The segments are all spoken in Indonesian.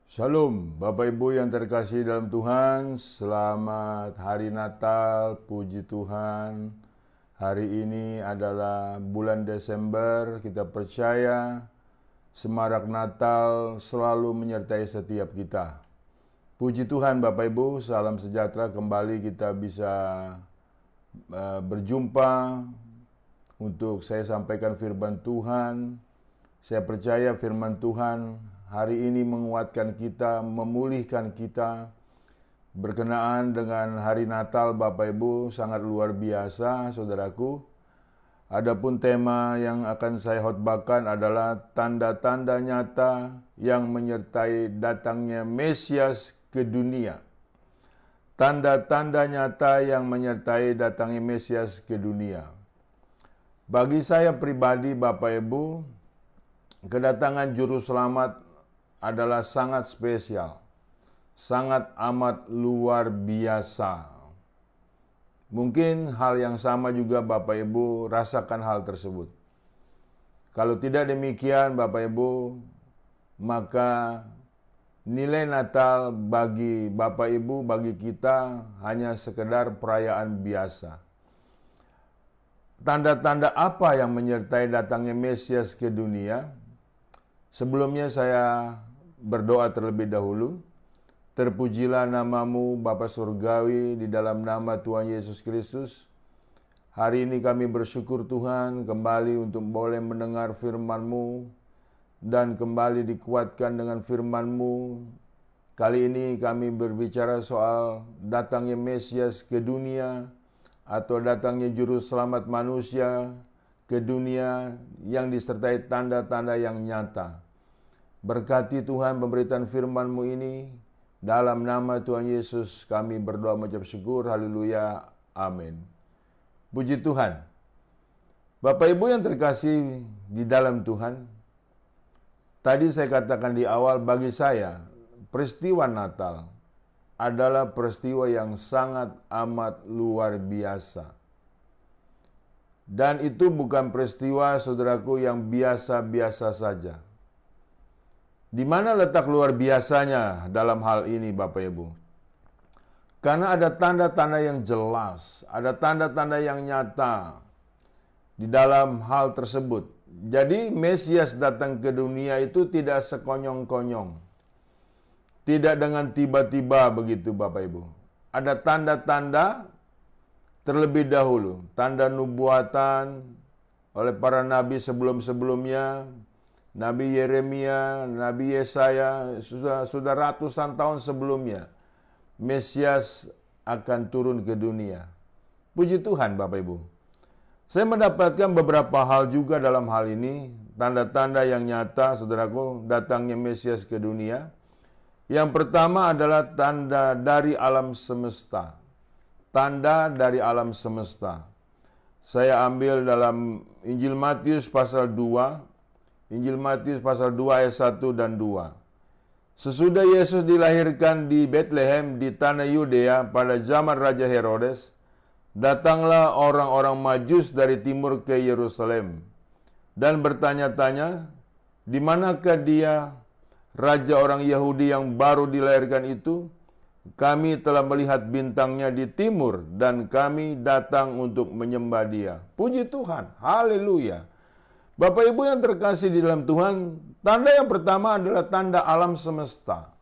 Shalom, Bapak Ibu yang terkasih dalam Tuhan, selamat hari Natal, puji Tuhan. Hari ini adalah bulan Desember, kita percaya semarak Natal selalu menyertai setiap kita. Puji Tuhan Bapak Ibu, salam sejahtera, kembali kita bisa berjumpa untuk saya sampaikan firman Tuhan. Saya percaya firman Tuhan hari ini menguatkan kita, memulihkan kita. Berkenaan dengan hari Natal Bapak Ibu sangat luar biasa saudaraku. Adapun tema yang akan saya khotbahkan adalah tanda-tanda nyata yang menyertai datangnya Mesias ke dunia. Tanda-tanda nyata yang menyertai datangnya Mesias ke dunia. Bagi saya pribadi Bapak Ibu, kedatangan Juru Selamat adalah sangat spesial, sangat amat luar biasa. Mungkin hal yang sama juga Bapak Ibu rasakan hal tersebut. Kalau tidak demikian Bapak Ibu, maka nilai Natal bagi Bapak Ibu, bagi kita hanya sekedar perayaan biasa. Tanda-tanda apa yang menyertai datangnya Mesias ke dunia? Sebelumnya saya berdoa terlebih dahulu. Terpujilah namamu Bapa Surgawi di dalam nama Tuhan Yesus Kristus. Hari ini kami bersyukur Tuhan kembali untuk boleh mendengar firman-Mu dan kembali dikuatkan dengan firman-Mu. Kali ini kami berbicara soal datangnya Mesias ke dunia atau datangnya Juru Selamat manusia ke dunia yang disertai tanda-tanda yang nyata. Berkati Tuhan pemberitaan firman-Mu ini. Dalam nama Tuhan Yesus kami berdoa mengucap syukur. Haleluya. Amin. Puji Tuhan. Bapak Ibu yang terkasih di dalam Tuhan. Tadi saya katakan di awal, bagi saya peristiwa Natal adalah peristiwa yang sangat amat luar biasa. Dan itu bukan peristiwa saudaraku yang biasa-biasa saja. Di mana letak luar biasanya dalam hal ini Bapak Ibu? Karena ada tanda-tanda yang jelas, ada tanda-tanda yang nyata di dalam hal tersebut. Jadi Mesias datang ke dunia itu tidak sekonyong-konyong. Tidak dengan tiba-tiba begitu Bapak Ibu. Ada tanda-tanda terlebih dahulu, tanda nubuatan oleh para nabi sebelum-sebelumnya. Nabi Yeremia, Nabi Yesaya, sudah ratusan tahun sebelumnya Mesias akan turun ke dunia. Puji Tuhan Bapak Ibu. Saya mendapatkan beberapa hal juga dalam hal ini, tanda-tanda yang nyata saudaraku datangnya Mesias ke dunia. Yang pertama adalah tanda dari alam semesta. Tanda dari alam semesta. Saya ambil dalam Injil Matius pasal 2. Injil Matius pasal 2 ayat 1 dan 2. Sesudah Yesus dilahirkan di Bethlehem di tanah Yudea pada zaman Raja Herodes, datanglah orang-orang Majus dari timur ke Yerusalem dan bertanya-tanya, di manakah dia, raja orang Yahudi yang baru dilahirkan itu? Kami telah melihat bintangnya di timur dan kami datang untuk menyembah dia. Puji Tuhan, haleluya. Bapak Ibu yang terkasih di dalam Tuhan, tanda yang pertama adalah tanda alam semesta.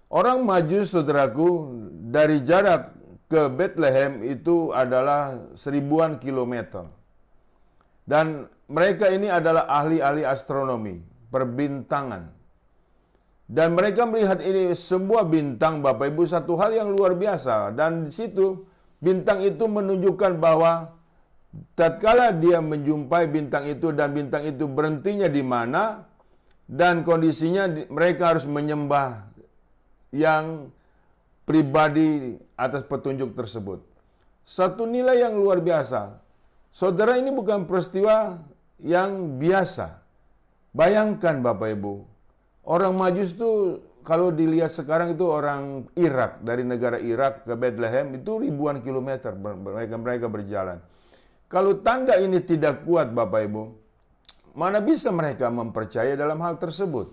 Orang Majus, saudaraku, dari jarak ke Bethlehem itu adalah 1000-an kilometer. Dan mereka ini adalah ahli-ahli astronomi, perbintangan. Dan mereka melihat ini sebuah bintang, Bapak Ibu, satu hal yang luar biasa. Dan di situ bintang itu menunjukkan bahwa tatkala dia menjumpai bintang itu dan bintang itu berhentinya di mana dan kondisinya mereka harus menyembah yang pribadi atas petunjuk tersebut. Satu nilai yang luar biasa. Saudara, ini bukan peristiwa yang biasa. Bayangkan Bapak Ibu, orang Majus itu kalau dilihat sekarang itu orang Irak, dari negara Irak ke Bethlehem itu ribuan kilometer mereka berjalan. Kalau tanda ini tidak kuat Bapak Ibu, mana bisa mereka mempercayai dalam hal tersebut?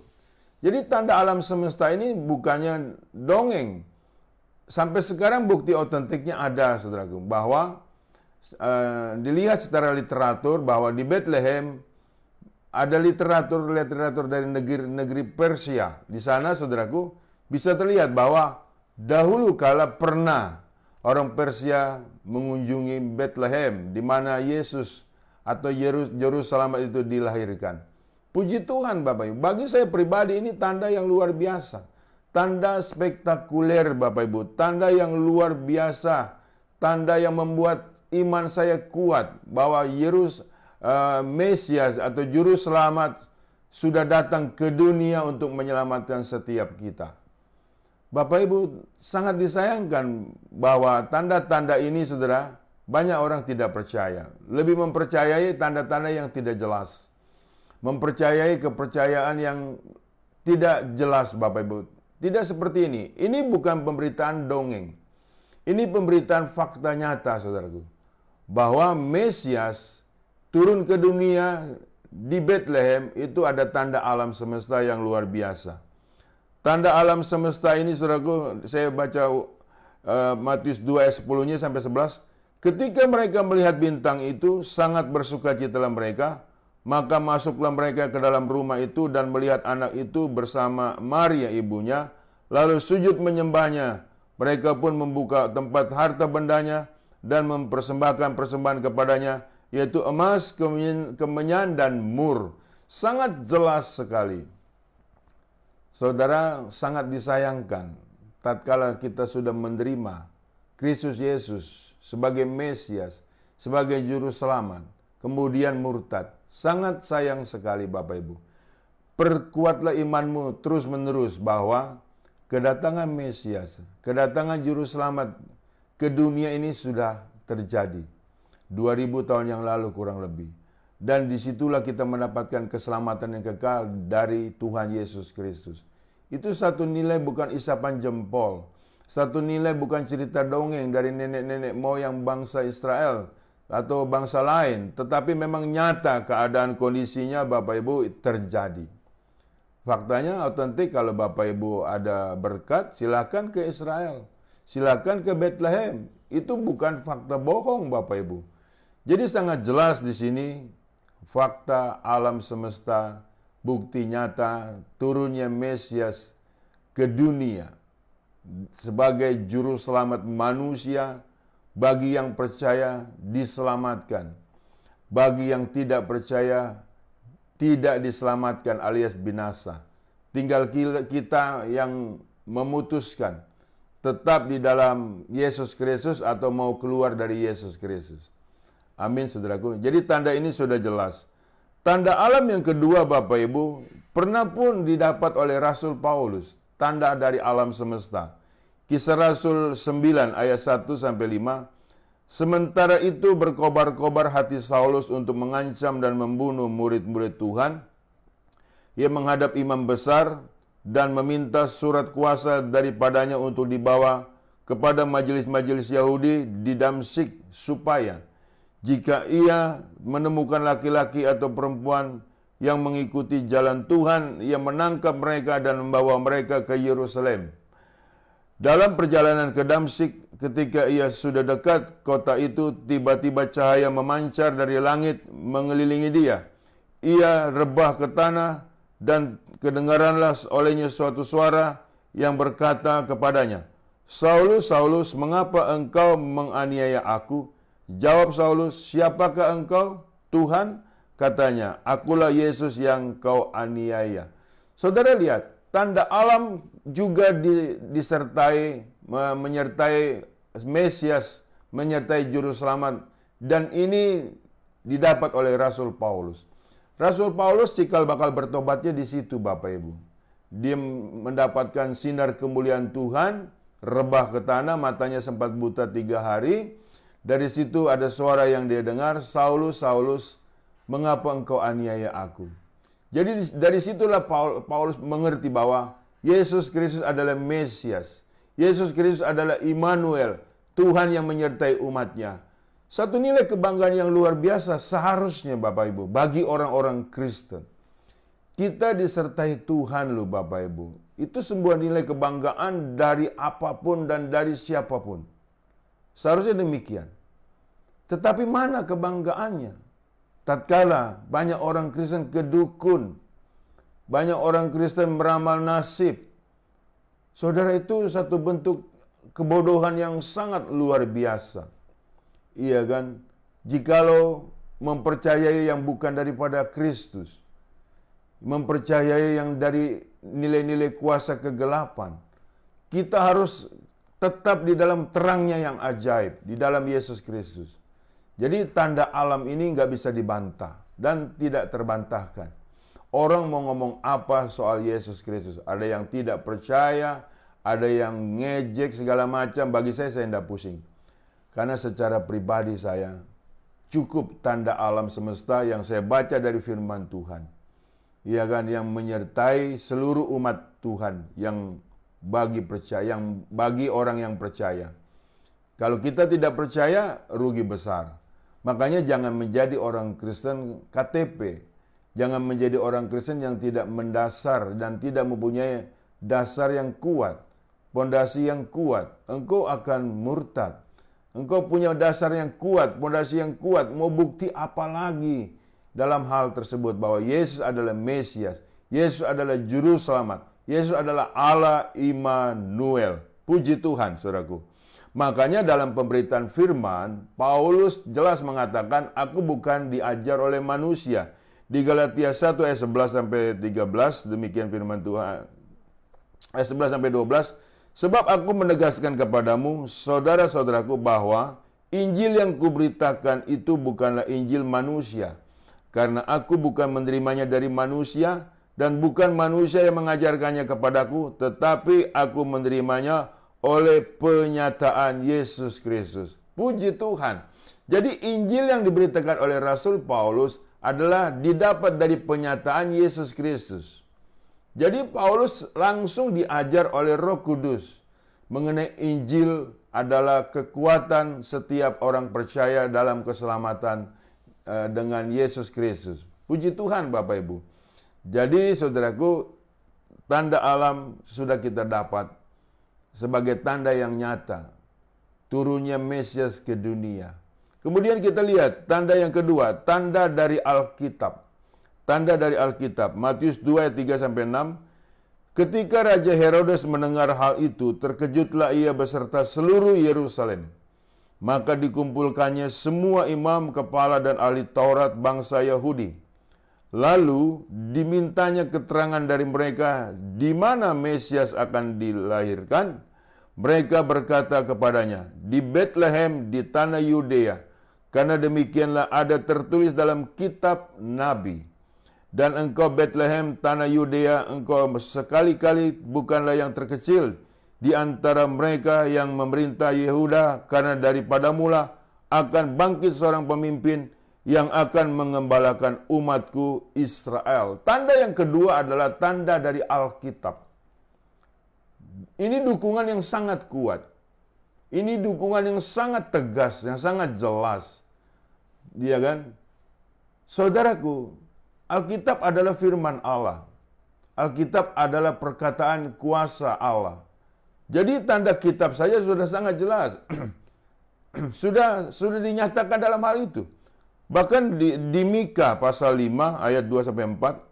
Jadi tanda alam semesta ini bukannya dongeng. Sampai sekarang bukti otentiknya ada, saudaraku, bahwa dilihat secara literatur bahwa di Bethlehem ada literatur dari negeri Persia. Di sana, saudaraku, bisa terlihat bahwa dahulu kala pernah orang Persia mengunjungi Bethlehem, di mana Yesus atau Yerusalem itu dilahirkan. Puji Tuhan, Bapak Ibu. Bagi saya pribadi ini tanda yang luar biasa. Tanda spektakuler, Bapak Ibu. Tanda yang luar biasa. Tanda yang membuat iman saya kuat bahwa Mesias atau Juru Selamat sudah datang ke dunia untuk menyelamatkan setiap kita. Bapak Ibu, sangat disayangkan bahwa tanda-tanda ini, saudara, banyak orang tidak percaya. Lebih mempercayai tanda-tanda yang tidak jelas. Mempercayai kepercayaan yang tidak jelas, Bapak Ibu. Tidak seperti ini. Ini bukan pemberitaan dongeng. Ini pemberitaan fakta nyata, saudaraku. Bahwa Mesias turun ke dunia di Bethlehem itu ada tanda alam semesta yang luar biasa. Tanda alam semesta ini, saudaraku, saya baca Matius 2 ayat 10-nya sampai 11. Ketika mereka melihat bintang itu, sangat bersukacitalah mereka. Maka masuklah mereka ke dalam rumah itu dan melihat anak itu bersama Maria ibunya. Lalu sujud menyembahnya. Mereka pun membuka tempat harta bendanya dan mempersembahkan persembahan kepadanya, yaitu emas, kemenyan, dan mur. Sangat jelas sekali. Saudara, sangat disayangkan tatkala kita sudah menerima Kristus Yesus sebagai Mesias, sebagai Juru Selamat, kemudian murtad. Sangat sayang sekali, Bapak Ibu. Perkuatlah imanmu terus menerus bahwa kedatangan Mesias, kedatangan Juru Selamat ke dunia ini sudah terjadi 2000 tahun yang lalu kurang lebih. Dan disitulah kita mendapatkan keselamatan yang kekal dari Tuhan Yesus Kristus. Itu satu nilai bukan isapan jempol. Satu nilai bukan cerita dongeng dari nenek-nenek moyang bangsa Israel atau bangsa lain. Tetapi memang nyata keadaan kondisinya, Bapak Ibu, terjadi. Faktanya otentik. Kalau Bapak Ibu ada berkat, silakan ke Israel. Silakan ke Bethlehem. Itu bukan fakta bohong, Bapak Ibu. Jadi sangat jelas di sini fakta alam semesta, bukti nyata turunnya Mesias ke dunia sebagai juru selamat manusia. Bagi yang percaya diselamatkan, bagi yang tidak percaya tidak diselamatkan alias binasa. Tinggal kita yang memutuskan tetap di dalam Yesus Kristus atau mau keluar dari Yesus Kristus. Amin, saudaraku. Jadi tanda ini sudah jelas. Tanda alam yang kedua, Bapak Ibu, pernah pun didapat oleh Rasul Paulus. Tanda dari alam semesta. Kisah Rasul 9 ayat 1 sampai 5. Sementara itu berkobar-kobar hati Saulus untuk mengancam dan membunuh murid-murid Tuhan. Ia menghadap imam besar dan meminta surat kuasa daripadanya untuk dibawa kepada majelis-majelis Yahudi di Damsyik, supaya jika ia menemukan laki-laki atau perempuan yang mengikuti jalan Tuhan, ia menangkap mereka dan membawa mereka ke Yerusalem. Dalam perjalanan ke Damsyik, ketika ia sudah dekat kota itu, tiba-tiba cahaya memancar dari langit mengelilingi dia. Ia rebah ke tanah dan kedengaranlah olehnya suatu suara yang berkata kepadanya, "Saulus, Saulus, mengapa engkau menganiaya aku?" Jawab Saulus, "Siapakah engkau, Tuhan?" Katanya, "Akulah Yesus yang kau aniaya." Saudara lihat, tanda alam juga menyertai Mesias, menyertai Juru Selamat. Dan ini didapat oleh Rasul Paulus. Rasul Paulus cikal bakal bertobatnya di situ, Bapak Ibu. Dia mendapatkan sinar kemuliaan Tuhan, rebah ke tanah, matanya sempat buta 3 hari. Dari situ ada suara yang dia dengar, "Saulus, Saulus, mengapa engkau aniaya aku?" Jadi dari situlah Paulus mengerti bahwa Yesus Kristus adalah Mesias. Yesus Kristus adalah Immanuel, Tuhan yang menyertai umatnya. Satu nilai kebanggaan yang luar biasa seharusnya, Bapak Ibu, bagi orang-orang Kristen. Kita disertai Tuhan loh Bapak Ibu. Itu sebuah nilai kebanggaan dari apapun dan dari siapapun. Seharusnya demikian. Tetapi mana kebanggaannya? Tatkala banyak orang Kristen kedukun, banyak orang Kristen meramal nasib. Saudara, itu satu bentuk kebodohan yang sangat luar biasa. Iya kan? Jikalau mempercayai yang bukan daripada Kristus, mempercayai yang dari nilai-nilai kuasa kegelapan, kita harus tetap di dalam terangnya yang ajaib, di dalam Yesus Kristus. Jadi tanda alam ini nggak bisa dibantah dan tidak terbantahkan. Orang mau ngomong apa soal Yesus Kristus, ada yang tidak percaya, ada yang ngejek segala macam. Bagi saya tidak pusing. Karena secara pribadi saya cukup tanda alam semesta yang saya baca dari firman Tuhan. Iya kan, yang menyertai seluruh umat Tuhan yang bagi orang yang percaya. Kalau kita tidak percaya, rugi besar. Makanya jangan menjadi orang Kristen KTP. Jangan menjadi orang Kristen yang tidak mendasar dan tidak mempunyai dasar yang kuat, pondasi yang kuat. Engkau akan murtad. Engkau punya dasar yang kuat, pondasi yang kuat. Mau bukti apa lagi dalam hal tersebut bahwa Yesus adalah Mesias, Yesus adalah Juru Selamat, Yesus adalah Allah Immanuel. Puji Tuhan, saudaraku. Makanya dalam pemberitaan firman, Paulus jelas mengatakan, aku bukan diajar oleh manusia. Di Galatia 1 ayat 11 sampai 13, demikian firman Tuhan. Ayat 11 sampai 12, sebab aku menegaskan kepadamu, saudara-saudaraku, bahwa Injil yang kuberitakan itu bukanlah Injil manusia. Karena aku bukan menerimanya dari manusia, dan bukan manusia yang mengajarkannya kepadaku, tetapi aku menerimanya oleh penyataan Yesus Kristus. Puji Tuhan. Jadi Injil yang diberitakan oleh Rasul Paulus adalah didapat dari penyataan Yesus Kristus. Jadi Paulus langsung diajar oleh Roh Kudus mengenai Injil adalah kekuatan setiap orang percaya dalam keselamatan dengan Yesus Kristus. Puji Tuhan Bapak Ibu. Jadi saudaraku, tanda alam sudah kita dapat sebagai tanda yang nyata turunnya Mesias ke dunia. Kemudian kita lihat tanda yang kedua, tanda dari Alkitab. Tanda dari Alkitab, Matius 2 ayat 3 sampai 6. Ketika Raja Herodes mendengar hal itu, terkejutlah ia beserta seluruh Yerusalem. Maka dikumpulkannya semua imam, kepala dan ahli Taurat bangsa Yahudi. Lalu dimintanya keterangan dari mereka di mana Mesias akan dilahirkan. Mereka berkata kepadanya, di Bethlehem di tanah Yudea, karena demikianlah ada tertulis dalam kitab Nabi. Dan engkau Bethlehem tanah Yudea, engkau sekali-kali bukanlah yang terkecil di antara mereka yang memerintah Yehuda, karena daripadamulah akan bangkit seorang pemimpin yang akan mengembalakan umatku Israel. Tanda yang kedua adalah tanda dari Alkitab. Ini dukungan yang sangat kuat. Ini dukungan yang sangat tegas, yang sangat jelas. Iya kan? Saudaraku, Alkitab adalah firman Allah. Alkitab adalah perkataan kuasa Allah. Jadi tanda kitab saja sudah sangat jelas. sudah dinyatakan dalam hal itu. Bahkan di Mika pasal 5 ayat 2 sampai 4.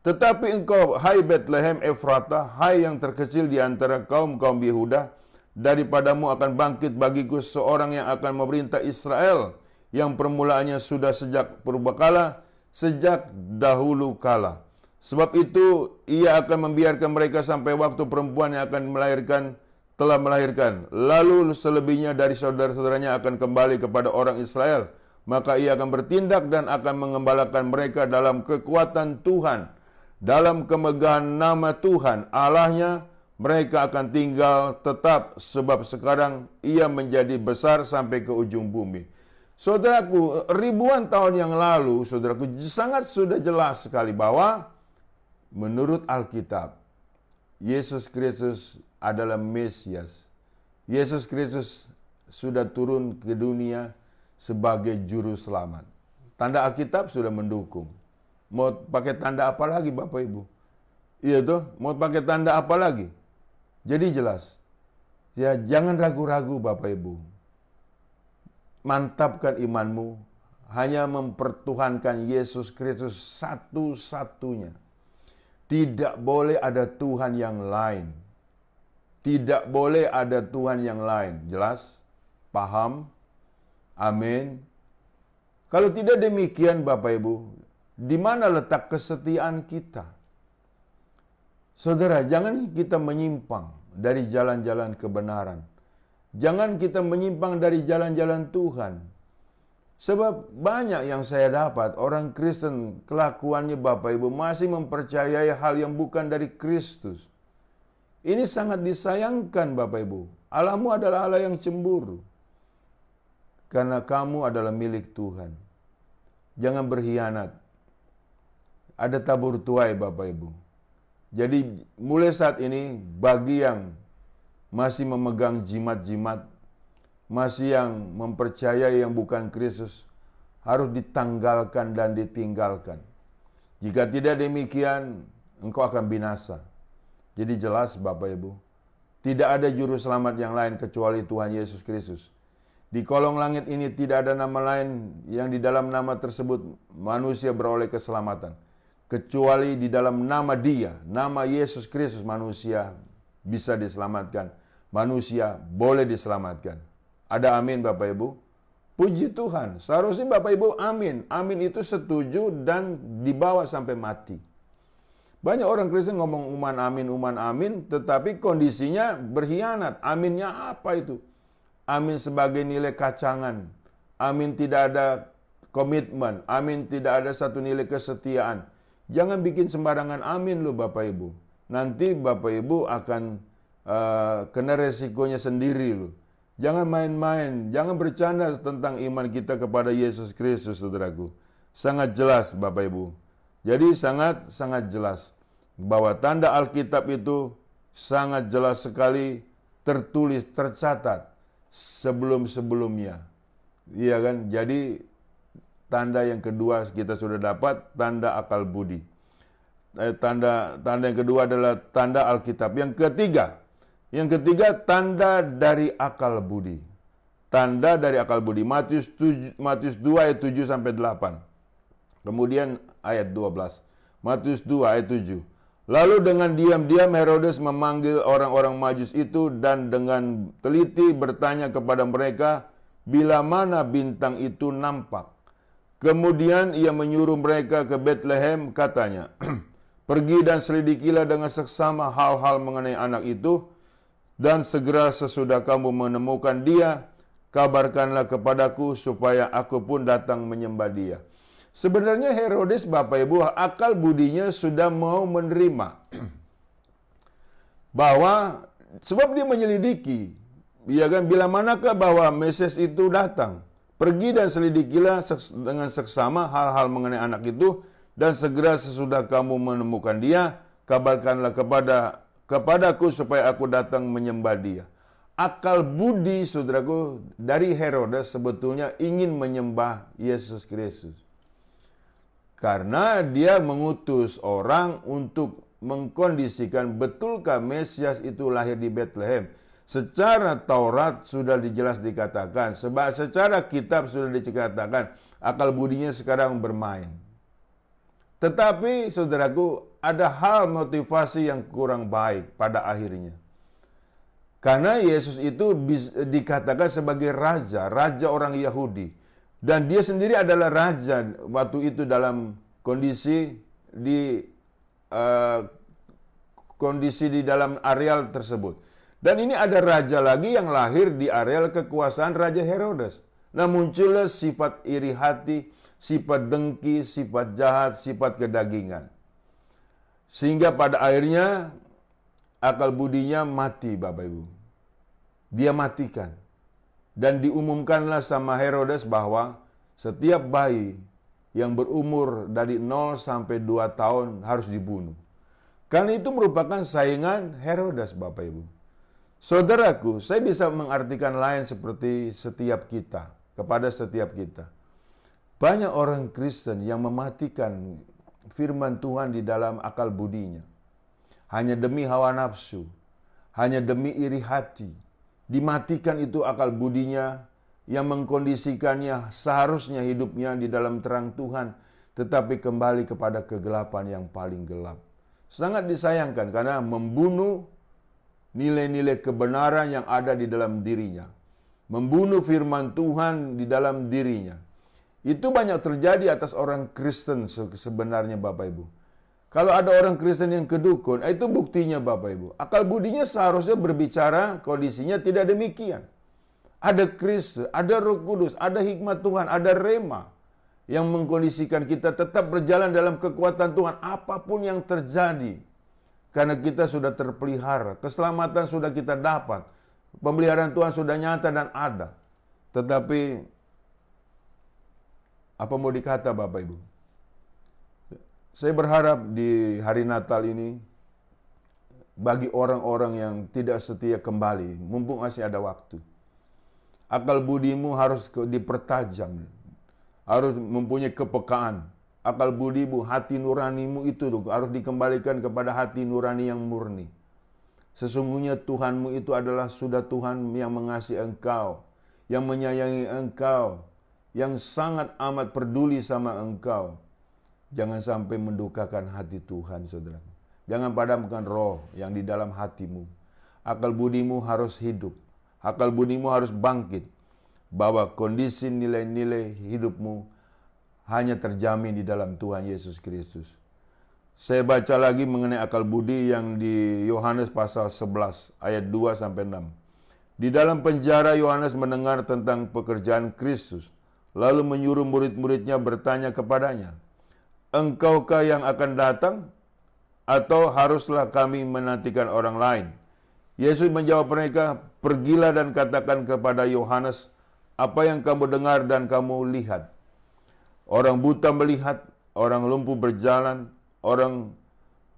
Tetapi engkau, hai Bethlehem Efrata, hai yang terkecil di antara kaum-kaum Yehuda, daripadamu akan bangkit bagiku seorang yang akan memerintah Israel, yang permulaannya sudah sejak purbakala, sejak dahulu kala. Sebab itu ia akan membiarkan mereka sampai waktu perempuan yang akan melahirkan telah melahirkan. Lalu selebihnya dari saudara-saudaranya akan kembali kepada orang Israel. Maka ia akan bertindak dan akan mengembalakan mereka dalam kekuatan Tuhan. Dalam kemegahan nama Tuhan Allahnya, mereka akan tinggal tetap, sebab sekarang ia menjadi besar sampai ke ujung bumi. Saudaraku, ribuan tahun yang lalu, saudaraku, sangat sudah jelas sekali bahwa menurut Alkitab, Yesus Kristus adalah Mesias. Yesus Kristus sudah turun ke dunia sebagai juru selamat. Tanda Alkitab sudah mendukung. Mau pakai tanda apa lagi Bapak Ibu? Iya tuh, mau pakai tanda apa lagi? Jadi jelas. Ya, jangan ragu-ragu Bapak Ibu. Mantapkan imanmu, hanya mempertuhankan Yesus Kristus satu-satunya. Tidak boleh ada Tuhan yang lain. Tidak boleh ada Tuhan yang lain. Jelas? Paham? Amin. Kalau tidak demikian Bapak Ibu, di mana letak kesetiaan kita? Saudara, jangan kita menyimpang dari jalan-jalan kebenaran. Jangan kita menyimpang dari jalan-jalan Tuhan. Sebab banyak yang saya dapat, orang Kristen kelakuannya Bapak Ibu masih mempercayai hal yang bukan dari Kristus. Ini sangat disayangkan Bapak Ibu. Allahmu adalah Allah yang cemburu. Karena kamu adalah milik Tuhan. Jangan berkhianat. Ada tabur tuai Bapak Ibu. Jadi mulai saat ini bagi yang masih memegang jimat-jimat, masih yang mempercayai yang bukan Kristus, harus ditanggalkan dan ditinggalkan. Jika tidak demikian, engkau akan binasa. Jadi jelas Bapak Ibu, tidak ada juru selamat yang lain kecuali Tuhan Yesus Kristus. Di kolong langit ini tidak ada nama lain yang di dalam nama tersebut manusia beroleh keselamatan. Kecuali di dalam nama Dia, nama Yesus Kristus, manusia bisa diselamatkan. Manusia boleh diselamatkan. Ada amin Bapak Ibu? Puji Tuhan. Seharusnya Bapak Ibu amin. Amin itu setuju dan dibawa sampai mati. Banyak orang Kristen ngomong uman amin, tetapi kondisinya berkhianat. Aminnya apa itu? Amin sebagai nilai kacangan. Amin tidak ada komitmen. Amin tidak ada satu nilai kesetiaan. Jangan bikin sembarangan amin loh Bapak Ibu. Nanti Bapak Ibu akan kena resikonya sendiri loh. Jangan main-main, jangan bercanda tentang iman kita kepada Yesus Kristus, saudaraku. Sangat jelas Bapak Ibu. Jadi sangat jelas bahwa tanda Alkitab itu sangat jelas sekali tertulis, tercatat sebelum-sebelumnya. Iya kan? Jadi tanda yang kedua kita sudah dapat, tanda akal budi. Tanda yang kedua adalah tanda Alkitab. Yang ketiga tanda dari akal budi. Tanda dari akal budi. Matius 2 ayat 7 sampai 8. Kemudian ayat 12. Matius 2 ayat 7. Lalu dengan diam-diam Herodes memanggil orang-orang Majus itu dan dengan teliti bertanya kepada mereka bila mana bintang itu nampak. Kemudian ia menyuruh mereka ke Betlehem, katanya, pergi dan selidikilah dengan seksama hal-hal mengenai anak itu, dan segera sesudah kamu menemukan dia, kabarkanlah kepadaku supaya aku pun datang menyembah dia. Sebenarnya Herodes Bapak Ibu akal budinya sudah mau menerima bahwa sebab dia menyelidiki, ya kan, bila manakah bahwa Mesias itu datang. Pergi dan selidikilah dengan seksama hal-hal mengenai anak itu, dan segera sesudah kamu menemukan dia, kabarkanlah kepadaku supaya aku datang menyembah dia. Akal budi saudaraku dari Herodes sebetulnya ingin menyembah Yesus Kristus. Karena dia mengutus orang untuk mengkondisikan betulkah Mesias itu lahir di Betlehem. Secara Taurat sudah dijelas dikatakan, sebab secara kitab sudah dikatakan, akal budinya sekarang bermain. Tetapi saudaraku, ada hal motivasi yang kurang baik pada akhirnya. Karena Yesus itu dikatakan sebagai raja orang Yahudi. Dan dia sendiri adalah raja waktu itu dalam kondisi di dalam areal tersebut. Dan ini ada raja lagi yang lahir di areal kekuasaan Raja Herodes. Nah, muncullah sifat iri hati, sifat dengki, sifat jahat, sifat kedagingan. Sehingga pada akhirnya akal budinya mati Bapak Ibu. Dia matikan. Dan diumumkanlah sama Herodes bahwa setiap bayi yang berumur dari 0 sampai 2 tahun harus dibunuh. Karena itu merupakan saingan Herodes Bapak Ibu. Saudaraku, saya bisa mengartikan lain seperti setiap kita, kepada setiap kita. Banyak orang Kristen yang mematikan firman Tuhan di dalam akal budinya. Hanya demi hawa nafsu, hanya demi iri hati. Dimatikan itu akal budinya yang mengkondisikannya seharusnya hidupnya di dalam terang Tuhan, tetapi kembali kepada kegelapan yang paling gelap. Sangat disayangkan karena membunuh nilai-nilai kebenaran yang ada di dalam dirinya. Membunuh firman Tuhan di dalam dirinya. Itu banyak terjadi atas orang Kristen sebenarnya Bapak Ibu. Kalau ada orang Kristen yang kedukun, itu buktinya Bapak Ibu. Akal budinya seharusnya berbicara kondisinya tidak demikian. Ada Kristus, ada Roh Kudus, ada hikmat Tuhan, ada rema yang mengkondisikan kita tetap berjalan dalam kekuatan Tuhan apapun yang terjadi. Karena kita sudah terpelihara, keselamatan sudah kita dapat, pemeliharaan Tuhan sudah nyata dan ada. Tetapi apa mau dikata Bapak Ibu? Saya berharap di hari Natal ini bagi orang-orang yang tidak setia kembali, mumpung masih ada waktu. Akal budimu harus dipertajam, harus mempunyai kepekaan. Akal budimu, hati nuranimu itu harus dikembalikan kepada hati nurani yang murni. Sesungguhnya Tuhanmu itu adalah sudah Tuhan yang mengasihi engkau, yang menyayangi engkau, yang sangat amat peduli sama engkau. Jangan sampai mendukakan hati Tuhan, saudara. Jangan padamkan roh yang di dalam hatimu. Akal budimu harus hidup. Akal budimu harus bangkit. Bahwa kondisi nilai-nilai hidupmu hanya terjamin di dalam Tuhan Yesus Kristus. Saya baca lagi mengenai akal budi yang di Yohanes pasal 11 ayat 2-6. Di dalam penjara Yohanes mendengar tentang pekerjaan Kristus, lalu menyuruh murid-muridnya bertanya kepadanya, "Engkaukah yang akan datang? Atau haruslah kami menantikan orang lain?" Yesus menjawab mereka, "Pergilah dan katakan kepada Yohanes apa yang kamu dengar dan kamu lihat. Orang buta melihat, orang lumpuh berjalan, orang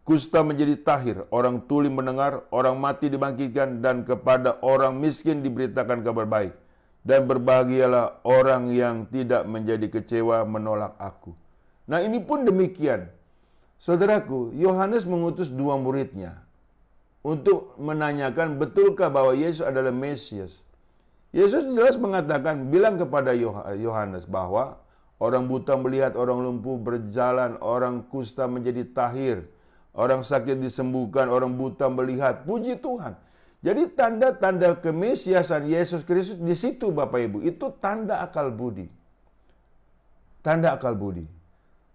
kusta menjadi tahir, orang tuli mendengar, orang mati dibangkitkan, dan kepada orang miskin diberitakan kabar baik. Dan berbahagialah orang yang tidak menjadi kecewa menolak aku." Nah ini pun demikian. Saudaraku, Yohanes mengutus 2 muridnya untuk menanyakan betulkah bahwa Yesus adalah Mesias. Yesus jelas mengatakan, bilang kepada Yohanes bahwa orang buta melihat, orang lumpuh berjalan, orang kusta menjadi tahir, orang sakit disembuhkan, orang buta melihat. Puji Tuhan. Jadi tanda-tanda kemesiasan Yesus Kristus di situ Bapak Ibu, itu tanda akal budi. Tanda akal budi.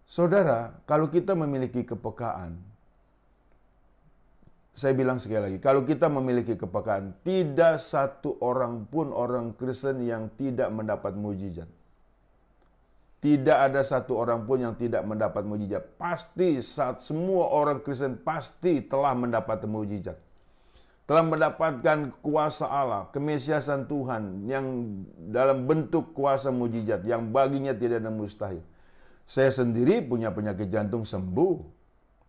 Saudara, kalau kita memiliki kepekaan, saya bilang sekali lagi, kalau kita memiliki kepekaan, tidak satu orang pun orang Kristen yang tidak mendapat mujizat. Tidak ada satu orang pun yang tidak mendapat mujizat. Pasti semua orang Kristen pasti telah mendapat mujizat. Telah mendapatkan kuasa Allah, kemesiasan Tuhan yang dalam bentuk kuasa mujizat yang baginya tidak ada mustahil. Saya sendiri punya penyakit jantung sembuh.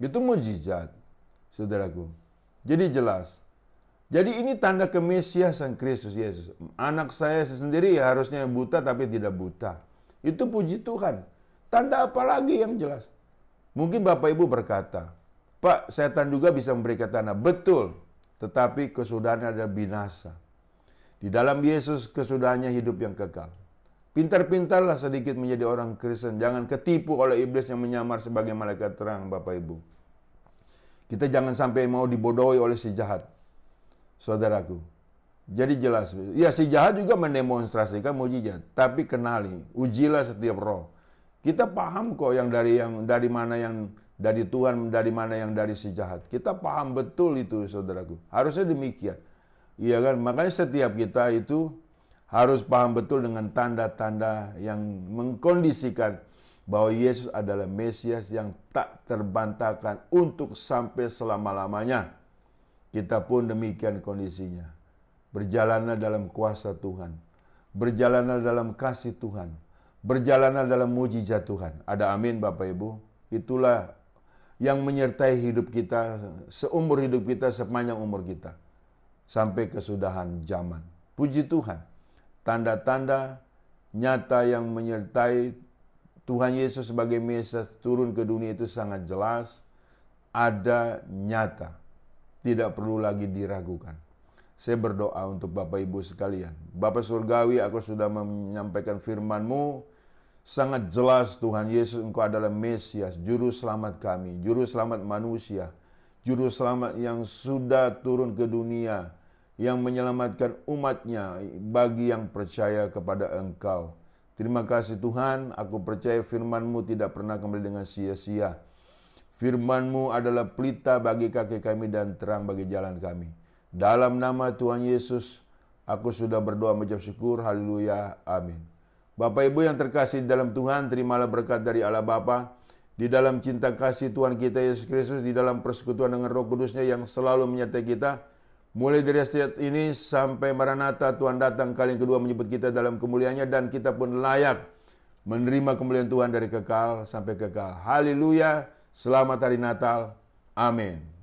Itu mujizat, saudaraku. Jadi jelas. Jadi ini tanda kemesiasan Kristus Yesus. Anak saya sendiri harusnya buta tapi tidak buta. Itu puji Tuhan. Tanda apa lagi yang jelas? Mungkin Bapak Ibu berkata, "Pak, setan juga bisa memberikan tanda." Betul. Tetapi kesudahannya adalah binasa. Di dalam Yesus kesudahannya hidup yang kekal. Pintar-pintarlah sedikit menjadi orang Kristen. Jangan ketipu oleh iblis yang menyamar sebagai malaikat terang, Bapak Ibu. Kita jangan sampai mau dibodohi oleh si jahat, saudaraku. Jadi jelas, ya si jahat juga mendemonstrasikan mujizat, tapi kenali, ujilah setiap roh. Kita paham kok yang dari mana yang dari Tuhan, dari mana yang dari si jahat. Kita paham betul itu, saudaraku. Harusnya demikian. Iya kan? Makanya setiap kita itu harus paham betul dengan tanda-tanda yang mengkondisikan bahwa Yesus adalah Mesias yang tak terbantahkan untuk sampai selama-lamanya. Kita pun demikian kondisinya. Berjalanlah dalam kuasa Tuhan. Berjalanlah dalam kasih Tuhan. Berjalanlah dalam mujizat Tuhan. Ada amin Bapak Ibu? Itulah yang menyertai hidup kita, seumur hidup kita, sepanjang umur kita. Sampai kesudahan zaman. Puji Tuhan. Tanda-tanda nyata yang menyertai Tuhan Yesus sebagai Mesias turun ke dunia itu sangat jelas, ada, nyata. Tidak perlu lagi diragukan. Saya berdoa untuk Bapak Ibu sekalian. Bapak Surgawi, aku sudah menyampaikan firman-Mu. Sangat jelas Tuhan Yesus, Engkau adalah Mesias, Juru Selamat kami, Juru Selamat manusia, Juru Selamat yang sudah turun ke dunia, yang menyelamatkan umatnya bagi yang percaya kepada Engkau. Terima kasih Tuhan, aku percaya firman-Mu tidak pernah kembali dengan sia-sia. Firman-Mu adalah pelita bagi kaki kami dan terang bagi jalan kami. Dalam nama Tuhan Yesus, aku sudah berdoa mengucap syukur. Haleluya. Amin. Bapak Ibu yang terkasih dalam Tuhan, terimalah berkat dari Allah Bapa, di dalam cinta kasih Tuhan kita Yesus Kristus, di dalam persekutuan dengan Roh Kudus-Nya yang selalu menyertai kita. Mulai dari saat ini sampai Maranatha, Tuhan datang kali yang kedua menyebut kita dalam kemuliaannya, dan kita pun layak menerima kemuliaan Tuhan dari kekal sampai kekal. Haleluya. Selamat hari Natal. Amin.